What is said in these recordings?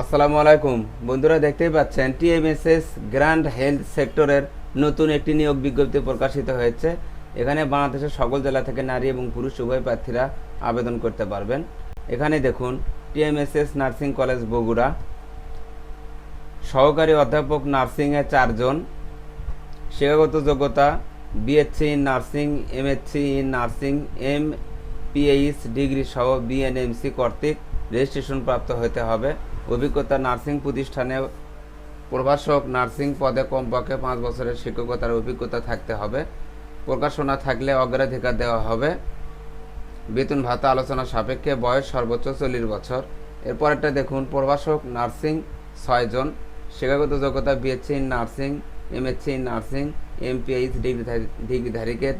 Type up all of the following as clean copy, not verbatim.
আসসালামু আলাইকুম বন্ধুরা, দেখতেই পাচ্ছেন টিএমএসএস গ্র্যান্ড হেলথ সেক্টরের নতুন একটি নিয়োগ বিজ্ঞপ্তি প্রকাশিত হয়েছে। এখানে বাংলাদেশের সকল জেলা থেকে নারী এবং পুরুষ উভয় প্রার্থীরা আবেদন করতে পারবেন। এখানে দেখুন, টিএমএসএস নার্সিং কলেজ বগুড়া, সহকারী অধ্যাপক নার্সিংয়ে 4 জন, শিক্ষাগত যোগ্যতা BSc in nursing, MSc in nursing, MPH degree সহ বিএনএমসি কর্তৃক রেজিস্ট্রেশন প্রাপ্ত হতে হবে। অভিজ্ঞতা নার্সিং প্রতিষ্ঠানে প্রভাষক নার্সিং পদে কমপক্ষে 5 বছরের শিক্ষকতার অভিজ্ঞতা থাকতে হবে। প্রকাশনা থাকলে অগ্রাধিকার দেওয়া হবে। বেতন ভাতা আলোচনা সাপেক্ষে, বয়স সর্বোচ্চ 40 বছর। এরপরেরটা দেখুন, প্রভাষক নার্সিং 6 জন, শিক্ষাগত যোগ্যতা BSc in nursing, MSc in nursing, MPH ডিগ্রিধারীকে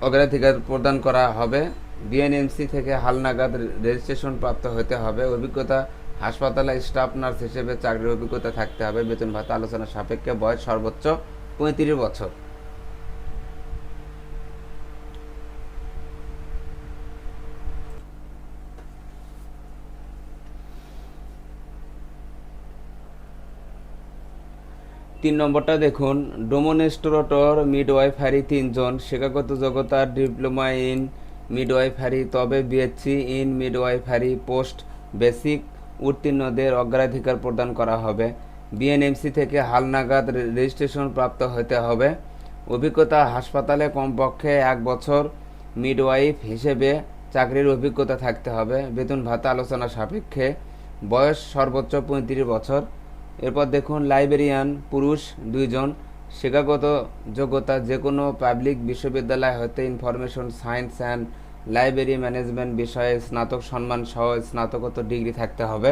অগ্রাধিকার প্রদান করা হবে। বিএনএমসি থেকে হালনাগাদ রেজিস্ট্রেশন প্রাপ্ত হতে হবে। অভিজ্ঞতা হাসপাতালে স্টাফ নার্স হিসেবে চাকরির অভিজ্ঞতা থাকতে হবে। বেতন ভাতা আলোচনা সাপেক্ষে, বয়স সর্বোচ্চ 35 বছর। 3 নম্বরটা দেখুন, ডোমোনেস্ট্রেটর মিডওয়াইফারি 3 জন, শিক্ষাগত যোগ্যতা ডিপ্লোমা ইন মিডওয়াইফারি, তবে BSc in midwifery post basic উত্তীর্ণদের অগ্রাধিকার প্রদান করা হবে। বিএনএমসি থেকে হালনাগাদ রেজিস্ট্রেশন প্রাপ্ত হতে হবে। অভিজ্ঞতা হাসপাতালে কমপক্ষে 1 বছর মিডওয়াইফ হিসেবে চাকরির অভিজ্ঞতা থাকতে হবে। বেতন ভাতা আলোচনা সাপেক্ষে, বয়স সর্বোচ্চ 35 বছর। এরপর দেখুন, লাইব্রেরিয়ান পুরুষ 2 জন, শিক্ষাগত যোগ্যতা যে কোনো পাবলিক বিশ্ববিদ্যালয় হতে information science and library management বিষয়ে স্নাতক সম্মান সহ স্নাতকোত্তর ডিগ্রি থাকতে হবে।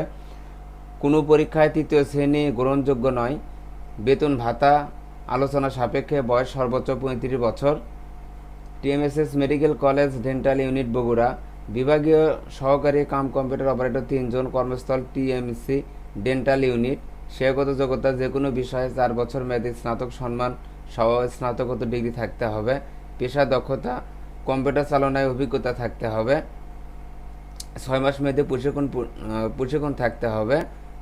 কোনো পরীক্ষায় 3য় শ্রেণী গ্রহণযোগ্য নয়। বেতন ভাতা আলোচনা সাপেক্ষে, বয়স সর্বোচ্চ 35 বছর। TMSS medical college dental unit Bogura, বিভাগীয় সহকারী কাম কম্পিউটার অপারেটর 3 জন, কর্মস্থল টিএমসি ডেন্টাল ইউনিট, শিক্ষাগত যোগ্যতা যে কোনো বিষয়ে 4 বছর মেয়াদী স্নাতক সম্মান সহ স্নাতকোত্তর ডিগ্রি থাকতে হবে। পেশা দক্ষতা কম্পিউটার চালনায় অভিজ্ঞতা থাকতে হবে। 6 মাস মেয়াদী প্রশিক্ষণ থাকতে হবে।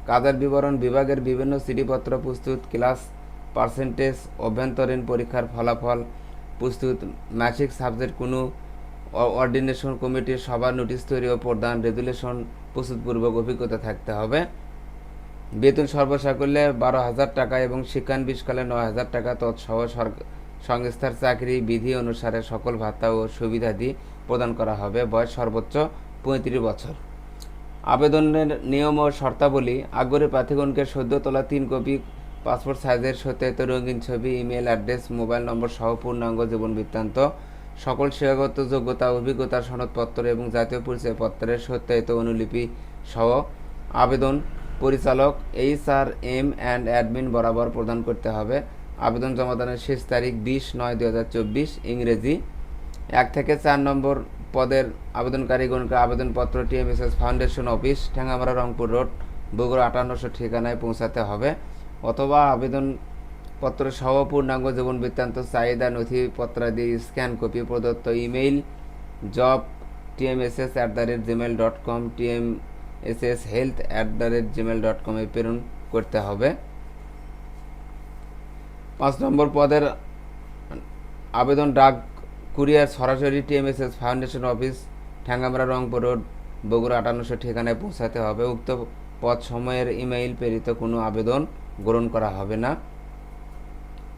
কাজের বিবরণ বিভাগের বিভিন্ন চিঠিপত্র প্রস্তুত, ক্লাস পার্সেন্টেজ, অভ্যন্তরীণ পরীক্ষার ফলাফল প্রস্তুত, মাসিক সাবজেক্ট কোনো অর্ডিনেশন কমিটির সভা নোটিশ তৈরি ও প্রদান, রেজুলেশন প্রস্তুতপূর্বক অভিজ্ঞতা থাকতে হবে। বেতন সর্বসাকুল্যে 12,000 টাকা এবং শিক্ষানবিশকালে 9,000 টাকা তৎসহ সংস্থার চাকরি বিধি অনুসারে সকল ভাতা ও সুবিধাদি প্রদান করা হবে। বয়স সর্বোচ্চ 35 বছর। আবেদনের নিয়ম ও শর্তাবলী: আগ্রহী প্রার্থীগণকে সদ্য তোলা 3 কপি পাসপোর্ট সাইজের সত্যায়িত রঙিন ছবি, ইমেল অ্যাড্রেস, মোবাইল নম্বর সহ পূর্ণাঙ্গ জীবন বৃত্তান্ত, সকল শিক্ষাগত যোগ্যতা অভিজ্ঞতার সনদপত্র এবং জাতীয় পরিচয়পত্রের সত্যায়িত অনুলিপি সহ আবেদন পরিচালক HRM অ্যান্ড অ্যাডমিন বরাবর প্রদান করতে হবে। আবেদন জমাদানের শেষ তারিখ 20/9/2024, ইংরেজি। 1 থেকে 4 নম্বর পদের আবেদনকারীগণকে আবেদনপত্র TMSS foundation office, Thengamara, Rangpur road, Bogura 5800 ঠিকানায় পৌঁছাতে হবে, অথবা আবেদনপত্র সহ পূর্ণাঙ্গ জীবন বৃত্তান্ত, চাহিদা নথিপত্রাদি স্ক্যান কপি প্রদত্ত ইমেইল job@tmss@gmail.com, tmsshealth@gmail.com এ প্রেরণ করতে হবে। 5 নম্বর পদের আবেদন ডাক কুরিয়ার সরাসরি TMSS foundation office, Thengamara, Rangpur road, Bogura 5800 ঠিকানায় পৌঁছাতে হবে। উক্ত পদ সময়ের ইমেইল প্রেরিত কোনো আবেদন গ্রহণ করা হবে না।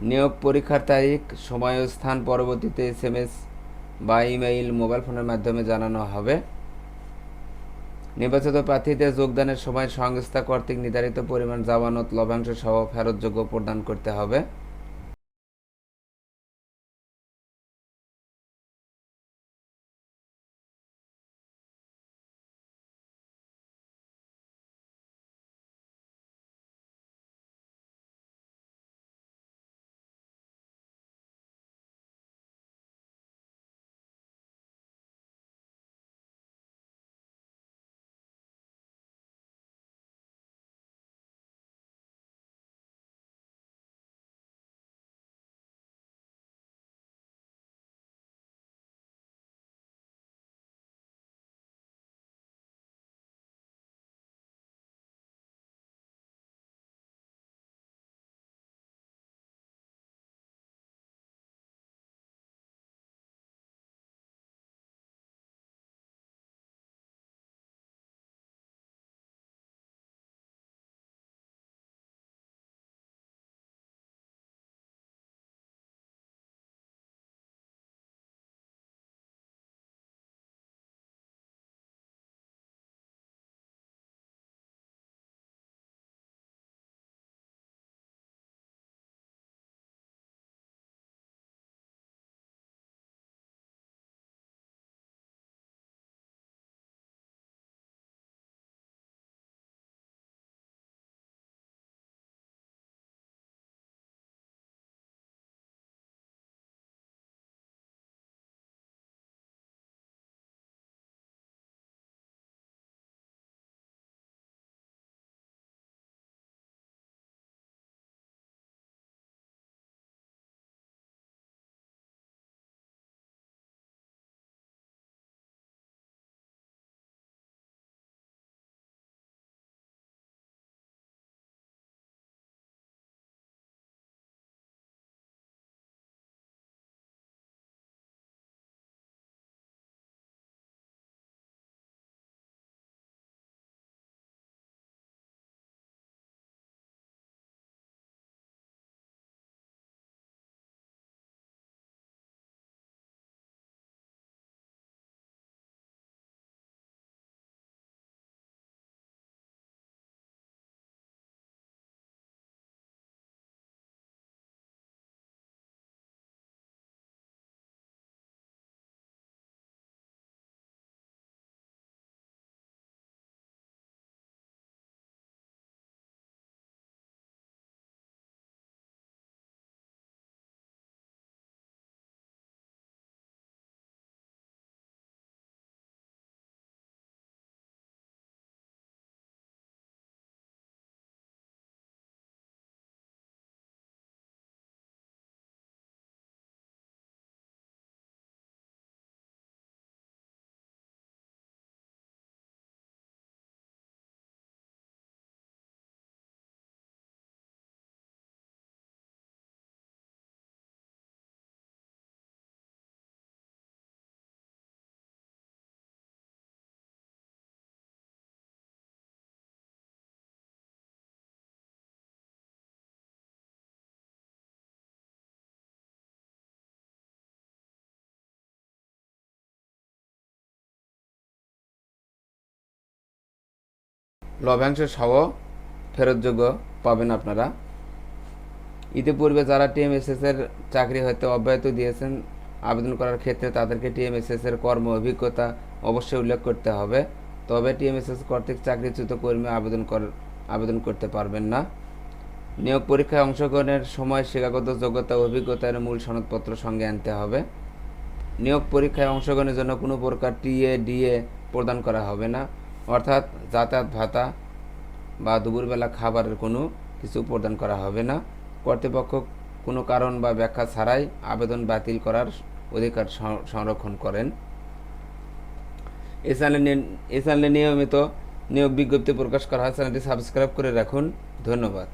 নিয়োগ পরীক্ষার তারিখ, সময় ও স্থান পরবর্তীতে SMS বা ইমেইল, মোবাইল ফোনের মাধ্যমে জানানো হবে। নির্বাচিত প্রার্থীদের যোগদানের সময় সংস্থা কর্তৃক নির্ধারিত পরিমাণ জামানত লভ্যাংশ সহ ফেরতযোগ্য প্রদান করতে হবে। লভ্যাংশ সহ ফেরতযোগ্য পাবেন আপনারা। ইতিপূর্বে যারা টিএমএসএস এর চাকরি হয়তো অব্যাহত দিয়েছেন, আবেদন করার ক্ষেত্রে তাদেরকে টিএমএসএস এর কর্ম অভিজ্ঞতা অবশ্যই উল্লেখ করতে হবে। তবে টিএমএসএস কর্তৃক চাকরিচ্যুত কর্মী আবেদন করতে পারবেন না। নিয়োগ পরীক্ষায় অংশগ্রহণের সময় শিক্ষাগত যোগ্যতা অভিজ্ঞতার মূল সনদপত্র সঙ্গে আনতে হবে। নিয়োগ পরীক্ষায় অংশগ্রহণের জন্য কোনো প্রকার টিএ ডিএ প্রদান করা হবে না, অর্থাৎ যাতায়াত ভাতা বা দুপুরবেলা খাবারের কোনো কিছু প্রদান করা হবে না। কর্তৃপক্ষ কোনো কারণ বা ব্যাখ্যা ছাড়াই আবেদন বাতিল করার অধিকার সংরক্ষণ করেন। এই চ্যানেলে নিয়মিত নিয়োগ বিজ্ঞপ্তি প্রকাশ করা হয়। চ্যানেলটি সাবস্ক্রাইব করে রাখুন। ধন্যবাদ।